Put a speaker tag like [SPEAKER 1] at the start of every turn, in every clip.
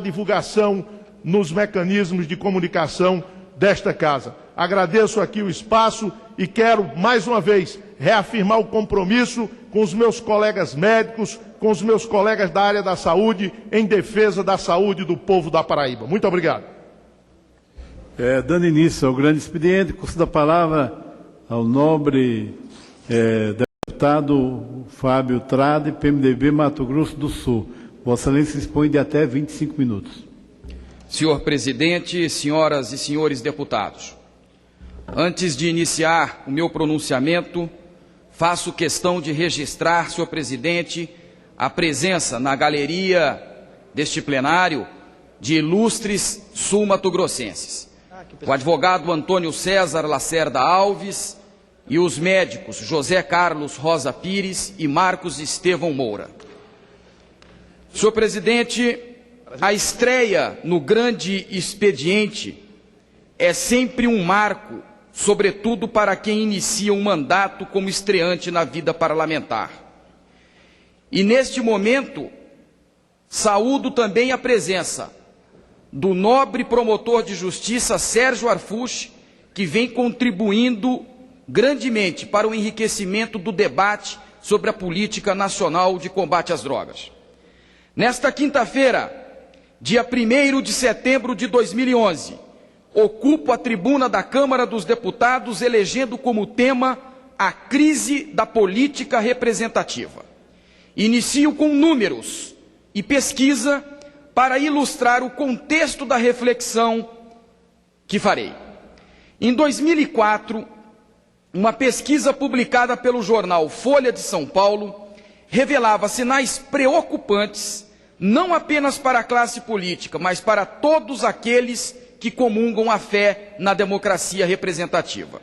[SPEAKER 1] divulgação nos mecanismos de comunicação desta casa. Agradeço aqui o espaço e quero, mais uma vez, reafirmar o compromisso com os meus colegas médicos, com os meus colegas da área da saúde, em defesa da saúde do povo da Paraíba. Muito obrigado.
[SPEAKER 2] Dando início ao grande expediente, concedo a palavra ao nobre deputado Fábio Trade, PMDB, Mato Grosso do Sul. Vossa Excelência dispõe de até 25 minutos.
[SPEAKER 3] Senhor presidente, senhoras e senhores deputados, antes de iniciar o meu pronunciamento, faço questão de registrar, senhor presidente, a presença na galeria deste plenário de ilustres sul-matogrossenses. O advogado Antônio César Lacerda Alves e os médicos José Carlos Rosa Pires e Marcos Estevão Moura. Senhor presidente, a estreia no grande expediente é sempre um marco, sobretudo para quem inicia um mandato como estreante na vida parlamentar. E neste momento, saúdo também a presença do nobre promotor de justiça Sérgio Arfuche, que vem contribuindo grandemente para o enriquecimento do debate sobre a política nacional de combate às drogas. Nesta quinta-feira, dia 1º de setembro de 2011, ocupo a tribuna da Câmara dos Deputados elegendo como tema a crise da política representativa. Inicio com números e pesquisa para ilustrar o contexto da reflexão que farei. Em 2004, uma pesquisa publicada pelo jornal Folha de São Paulo revelava sinais preocupantes não apenas para a classe política, mas para todos aqueles que comungam a fé na democracia representativa.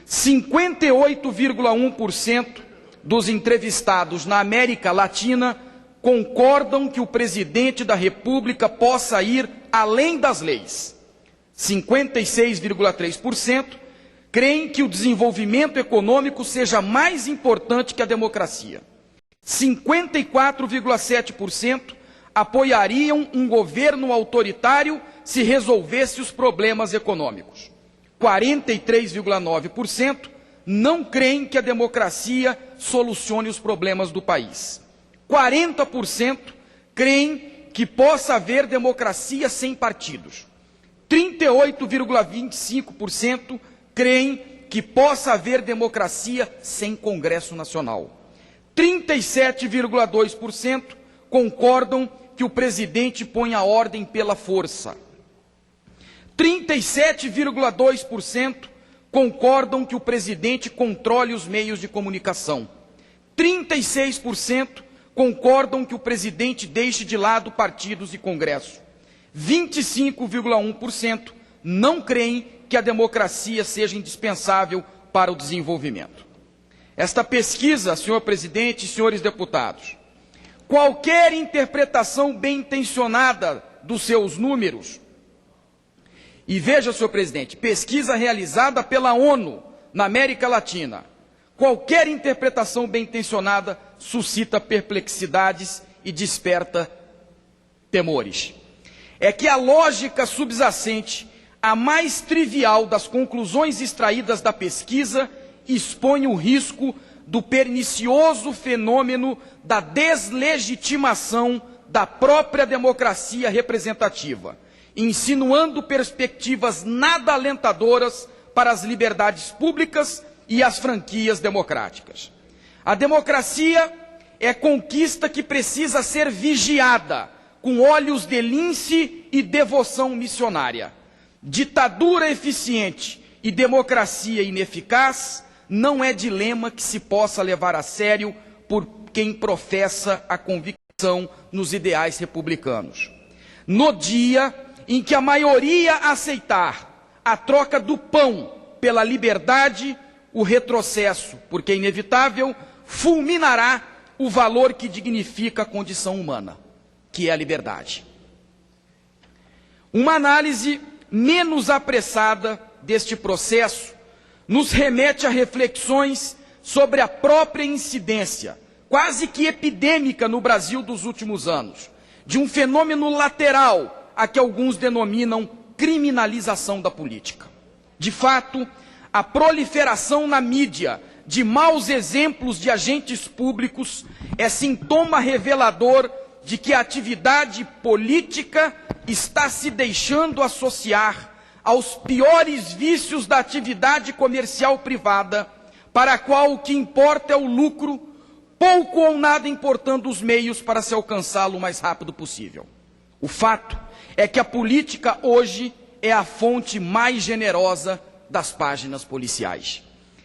[SPEAKER 3] 58,1% dos entrevistados na América Latina concordam que o presidente da República possa ir além das leis. 56,3% creem que o desenvolvimento econômico seja mais importante que a democracia. 54,7% apoiariam um governo autoritário se resolvesse os problemas econômicos. 43,9% não creem que a democracia solucione os problemas do país. 40% creem que possa haver democracia sem partidos. 38,25% creem que possa haver democracia sem Congresso Nacional. 37,2% concordam que o presidente põe a ordem pela força. 37,2% concordam que o presidente controle os meios de comunicação. 36% concordam que o presidente deixe de lado partidos e Congresso. 25,1% não creem que a democracia seja indispensável para o desenvolvimento. Esta pesquisa, senhor presidente e senhores deputados, qualquer interpretação bem-intencionada dos seus números, e veja, senhor presidente, pesquisa realizada pela ONU na América Latina, qualquer interpretação bem-intencionada suscita perplexidades e desperta temores. É que a lógica subjacente, a mais trivial das conclusões extraídas da pesquisa, expõe o risco do pernicioso fenômeno da deslegitimação da própria democracia representativa, insinuando perspectivas nada alentadoras para as liberdades públicas e as franquias democráticas. A democracia é conquista que precisa ser vigiada com olhos de lince e devoção missionária. Ditadura eficiente e democracia ineficaz não é dilema que se possa levar a sério por quem professa a convicção nos ideais republicanos. No dia em que a maioria aceitar a troca do pão pela liberdade, o retrocesso, porque é inevitável, fulminará o valor que dignifica a condição humana, que é a liberdade. Uma análise menos apressada deste processo nos remete a reflexões sobre a própria incidência, quase que epidêmica no Brasil dos últimos anos, de um fenômeno lateral a que alguns denominam criminalização da política. De fato, a proliferação na mídia de maus exemplos de agentes públicos é sintoma revelador de que a atividade política está se deixando associar aos piores vícios da atividade comercial privada, para a qual o que importa é o lucro, pouco ou nada importando os meios para se alcançá-lo o mais rápido possível. O fato é que a política hoje é a fonte mais generosa das páginas policiais.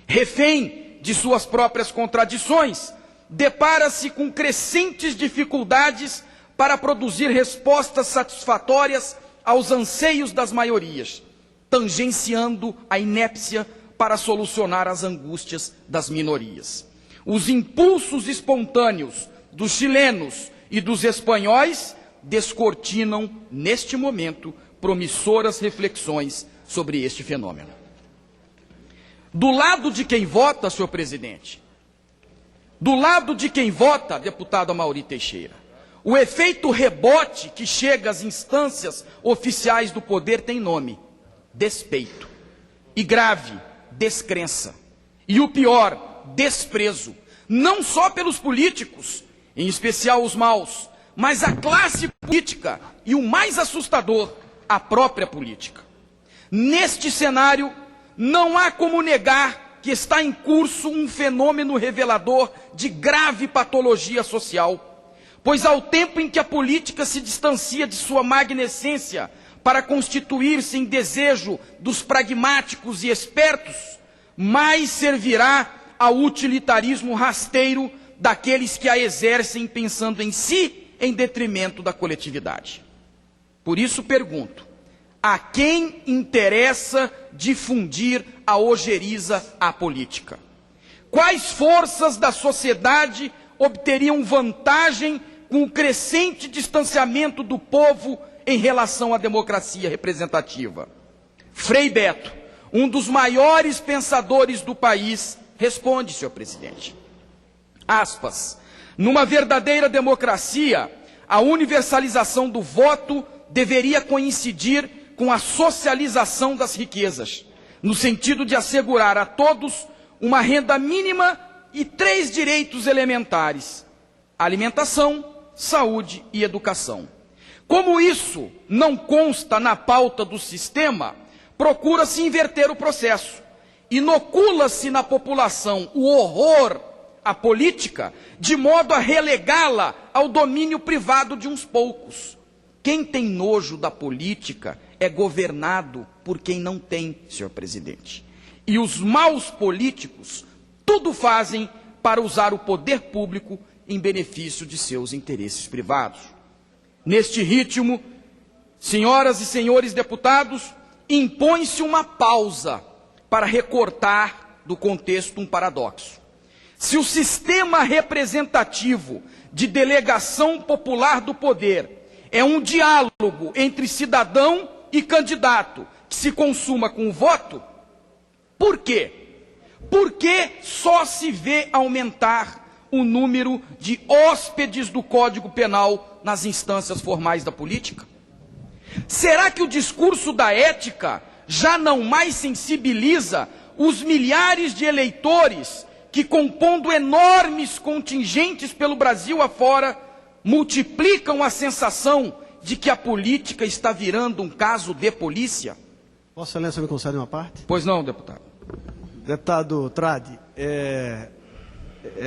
[SPEAKER 3] Refém de suas próprias contradições, depara-se com crescentes dificuldades para produzir respostas satisfatórias aos anseios das maiorias, tangenciando a inépcia para solucionar as angústias das minorias. Os impulsos espontâneos dos chilenos e dos espanhóis descortinam, neste momento, promissoras reflexões sobre este fenômeno. Do lado de quem vota, senhor presidente, do lado de quem vota, deputado Amaury Teixeira, o efeito rebote que chega às instâncias oficiais do poder tem nome: despeito. E grave, descrença. E o pior, desprezo. Não só pelos políticos, em especial os maus, mas a classe política e, o mais assustador, a própria política. Neste cenário, não há como negar que está em curso um fenômeno revelador de grave patologia social, pois ao tempo em que a política se distancia de sua magnescência para constituir-se em desejo dos pragmáticos e espertos, mais servirá ao utilitarismo rasteiro daqueles que a exercem pensando em si em detrimento da coletividade. Por isso pergunto: a quem interessa difundir a ojeriza à política? Quais forças da sociedade obteriam vantagem com o crescente distanciamento do povo em relação à democracia representativa? Frei Beto, um dos maiores pensadores do país, responde, senhor presidente. Aspas: numa verdadeira democracia, a universalização do voto deveria coincidir com a socialização das riquezas, no sentido de assegurar a todos uma renda mínima e 3 direitos elementares: alimentação, saúde e educação. Como isso não consta na pauta do sistema, procura-se inverter o processo. Inocula-se na população o horror à política, de modo a relegá-la ao domínio privado de uns poucos. Quem tem nojo da política é governado por quem não tem, senhor presidente. E os maus políticos tudo fazem para usar o poder público em benefício de seus interesses privados. Neste ritmo, senhoras e senhores deputados, impõe-se uma pausa para recortar do contexto um paradoxo. Se o sistema representativo de delegação popular do poder é um diálogo entre cidadão e candidato que se consuma com o voto, por quê? Por que só se vê aumentar o número de hóspedes do Código Penal nas instâncias formais da política? Será que o discurso da ética já não mais sensibiliza os milhares de eleitores que, compondo enormes contingentes pelo Brasil afora, multiplicam a sensação de que a política está virando um caso de polícia?
[SPEAKER 4] Vossa Excelência me concede uma parte?
[SPEAKER 3] Pois não, deputado.
[SPEAKER 4] Deputado Tradi, é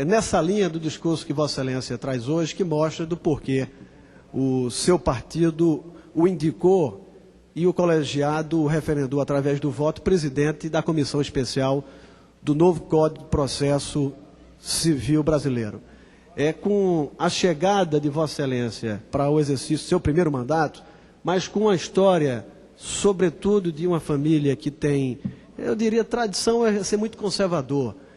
[SPEAKER 4] nessa linha do discurso que Vossa Excelência traz hoje que mostra do porquê o seu partido o indicou e o colegiado o referendou através do voto presidente da Comissão Especial do novo Código de Processo Civil Brasileiro. Com a chegada de Vossa Excelência para o exercício do seu primeiro mandato, mas com a história, sobretudo, de uma família que tem, eu diria, tradição é ser muito conservador.